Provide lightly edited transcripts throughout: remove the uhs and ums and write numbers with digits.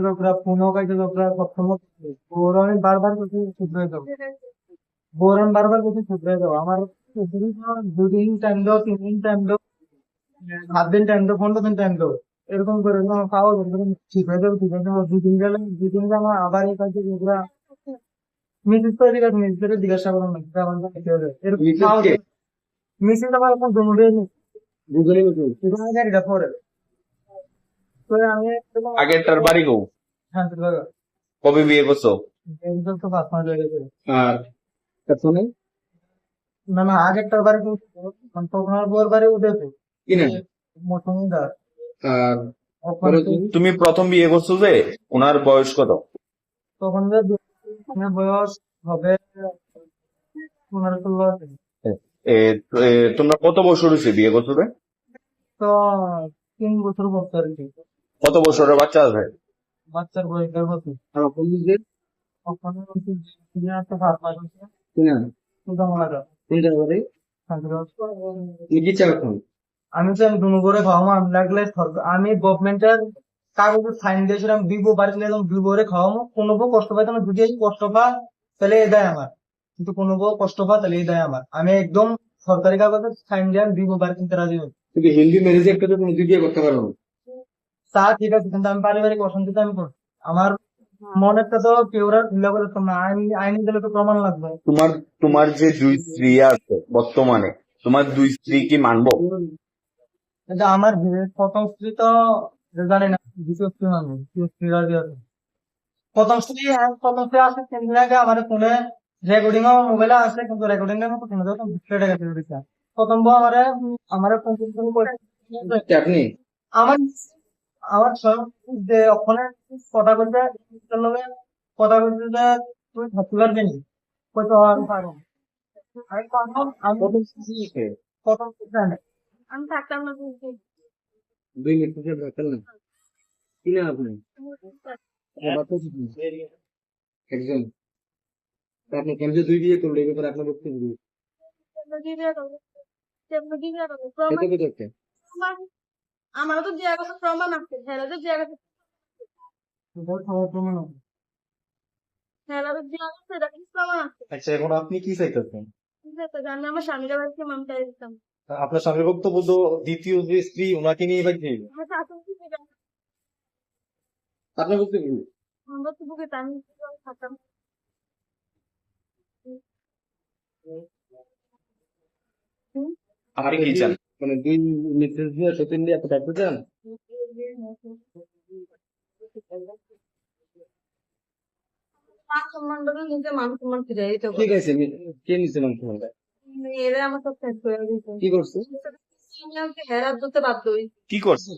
লোকরা ফোনও কাজে লোকরা সবসময় বউরানি বারবার কিছু শুধরে দাও, বউরান বারবার কিছু শুধরে দাও। আমার দুদিন টাইম দাও, 3 দিন টাইম দাও, 7 দিন টাইম দাও, 15 দিন টাইম দাও, এরকম করে আমার পাওয়া যাবে ঠিক হয়ে যাবে, ঠিক হয়ে যাবে। 2 দিন গেলে 2 দিন আমার আবার এই কাজে লোকরা মিসেস করে জিজ্ঞাসা, মিসেস করে জিজ্ঞাসা করো না আমার কি হবে, এরকম পাওয়া যাবে। মিসেস আমার এখন জমে নেই, দুজনে নতুন। সেখানে গাড়িটা পরে তো আমি আগেরটার বাড়ি গো শান্তি লাগা কবে বিয়ে করছো? একদম তো 5 মাস হয়ে গেছে। আর পেছনে না না, আগেরটার বাড়ি মানে তখন আর বউয়ের বাড়ি উঠেছে কিনা। মৌসুমিদার। আর ওখানে তুমি প্রথম বিয়ে করছো যে, ওনার বয়স কত? তখন যে বয়স হবে 15-16 আছে। তোমরা কত বছর হয়েছে বিয়ে করছো রে? তো 3 বছর পর আর কি কত বছরের বাচ্চা আছে? বাচ্চার বয়স 1.5 বছর। আর অপোজিটের ওখানে একটা 5 মাস হয়েছে। কিনা। সুদামলাটা কোনটা বাড়ি? শান্তিগঞ্জ। তুমি কি চাও এখন? আমি তো আমি দুনো করে খাওয়াবো, আমি লাগলে আমি গভর্নমেন্টের কাগজে সাইন দিয়েছিলাম, দিব বাড়িতে এলাম, দিব করে খাওয়াবো। কোনো বউ কষ্ট পাই, তুমি যদি কষ্ট পা তাহলে এ দেয় আমার, কিন্তু কোনো বউ কষ্ট পা তাহলে এই দেয় আমার। আমি একদম সরকারি কাগজে সাইন দিয়ে আমি দিব বাড়ি কিনতে রাজি হই। কিন্তু হিন্দি ম্যারেজে একটা তো তুমি দুই বিয়ে করতে পারো না। তা ঠিক আছে, কিন্তু আমি পারিবারিক অশান্তিতে আমি করছি। আমার মনেরটা তো কেউ আর ঢিলা করে তো না, আইনি দিলে তো প্রমাণ লাগবে। তোমার তোমার যে দুই স্ত্রী আছে বর্তমানে, তোমার দুই স্ত্রী কি মানবো? কিন্তু আমার প্রথম স্ত্রী তো জানি না, দ্বিতীয় স্ত্রী মানবে, দ্বিতীয় স্ত্রী রাজি আছে। প্রথম স্ত্রী আসে 3 দিন আগে আমার ফোনে রেকর্ডিং মোবাইলে আছে, কিন্তু রেকর্ডিং এর মতো শুনে যাও কেটে গেছে ওদিকটা। প্রথম বউ আমার ফোন করে আপনি আমার আমার সব যে ওখানে কথা বলতে কথা বলতে যে তুই থাকতে পারবি নি, কইতে আমি পারবো। আমি কনফার্ম, আমি প্রথম জানি আমি থাকতাম না। 2 মিনিট থেকে রাখেন না। কিনা আপনি একজন তা আপনি কেন যে দুই বিয়ে করলে এই ব্যাপারে আপনার বক্তব্য কি? খেতে পেতে একটা আমারও তো দেওয়ার কথা প্রমাণ আছে, হেরা তো দেওয়ার কথা, খাওয়ার প্রমাণ আছে। হেরা তো দেওয়ার কথা, এটা কিন্তু প্রমাণ আছে। আচ্ছা, এখন আপনি কি চাইতেছেন? ঠিক আছে, আমি আমার স্বামীরা বাড়িতে মামটা দিতাম। আপনার স্বামীর বক্তব্য তো দ্বিতীয় যে স্ত্রী ওনাকে নিয়ে এবার কি? আমার শাশুড়ি কি করে? আপনার বক্তব্য কি? আমরা তো বুকে টানি থাকতাম। আপনি কি চান? মানে দুই মিনিট দিয়ে সতীন দিয়ে আপনি থাকতে চান? মান সম্মানটা নিজে মান সম্মান ফিরে দিতে ঠিক আছে কে নিছে মাংস মানটা? এরা আমার সব শেষ করে দিত। কি করছে? আমি আমাকে হেরাত ধরতে বাধ্য হই। কি করছো?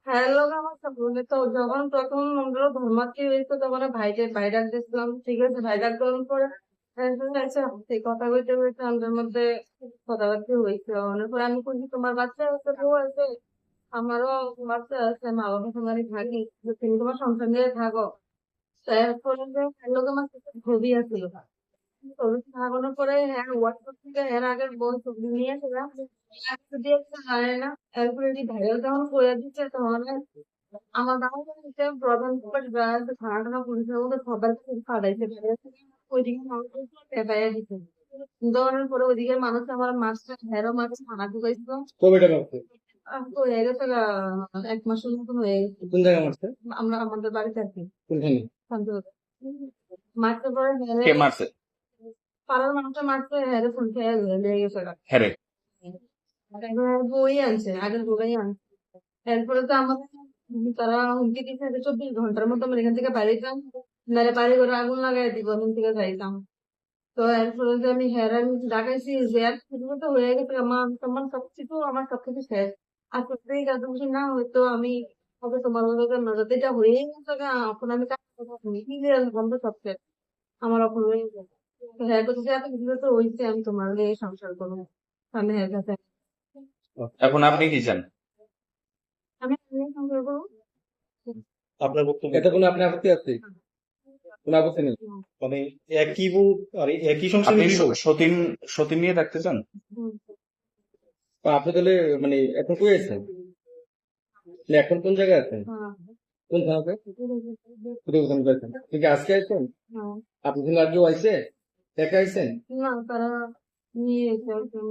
হ্যাঁ লোক আমার সব বলে তো, যখন প্রথম আমরা ধর্মাত্মী হয়েছে তখন ভাইকে ভাই ডাক দিয়েছিলাম, ঠিক আছে ভাই ডাক দেওয়ার পরে সেই কথা বলতে বলতে আমাদের মধ্যে কথাবার্তা হয়েছে। অনেক পরে আমি বলছি তোমার বাচ্চা আছে, বউ আছে, আমারও বাচ্চা আছে, মা বাবা তোমার থাকি, তুমি তোমার সংসার নিয়ে থাকো। তারপরে যে লোক আমার ছবি আছিল, ছবি থাকানোর পরে হ্যাঁ হোয়াটসঅ্যাপ থেকে এর আগের বই ছবি নিয়ে এসেছিলাম, দিয়েছে জানে না। এরপরে ভাইরাল যখন করে দিচ্ছে তখন আমার বাবা হচ্ছে প্রধান থানা টানা পুলিশের মধ্যে সবার পাঠাইছে, ওইদিকে মানুষ পেপাইয়া দিচ্ছে। দেওয়ানোর পরে ওইদিকে মানুষ আমার মাছটা হেরো মাছ থানা ঢুকাইছিল। কবেটা মারছে? তো হয়ে গেছে 1 মাসের মতন হয়ে গেছে। কোন জায়গায় মারছে? আমরা আমাদের বাড়িতে আর কি কোনখানে? শান্তিগঞ্জে। মারতে পরে কে মারছে? পাড়ার মানুষটা মারতে হেরে ফোন খেয়ে লেগে গেছে। হ্যাঁ, বই আনছে, আগের বই আনছে। এরপরে তো আমাদের তারা হুমকি দিচ্ছে যে 24 ঘন্টার মধ্যে আমরা এখান থেকে বাড়িতাম, নাহলে বাড়ি করে আগুন লাগাই দিব, এখান থেকে যাইতাম। তো এরপরে যে আমি হেরান ডাকাইছি যে আর কিছু তো হয়ে গেছে, আমার সবকিছু আমার সবকিছু শেষ। আর সত্যি এত কিছু না হয়তো আমি হবে তোমার লোকের নজর এটা হয়ে গেছে। এখন আমি বন্ধ সব শেষ, আমার অপর হয়ে গেছে। হ্যাঁ করতেছে এত কিছু তো হয়েছে, আমি তোমার নিয়ে সংসার করবো। আমি হ্যাঁ কাছে এখন আপনি কি চান? আমি নিয়ে সংসার করবো। আপনার বক্তব্য এটা কোনো আপনার আপত্তি আছে? কোনো আপত্তি নেই? মানে একই বউ আর একই সংসার আপনি সতীন সতীন নিয়ে থাকতে চান? আপনি তাহলে মানে এখন কই আছেন? এখন কোন জায়গায় আছেন? হ্যাঁ কোন থানাতে? কোথায় কোথায় গেছেন? তুই কি আজকে আইছেন? হ্যাঁ। আপনি কি আর কেউ আইছে? একা আইছেন? না, তারা নিয়ে এসে একজন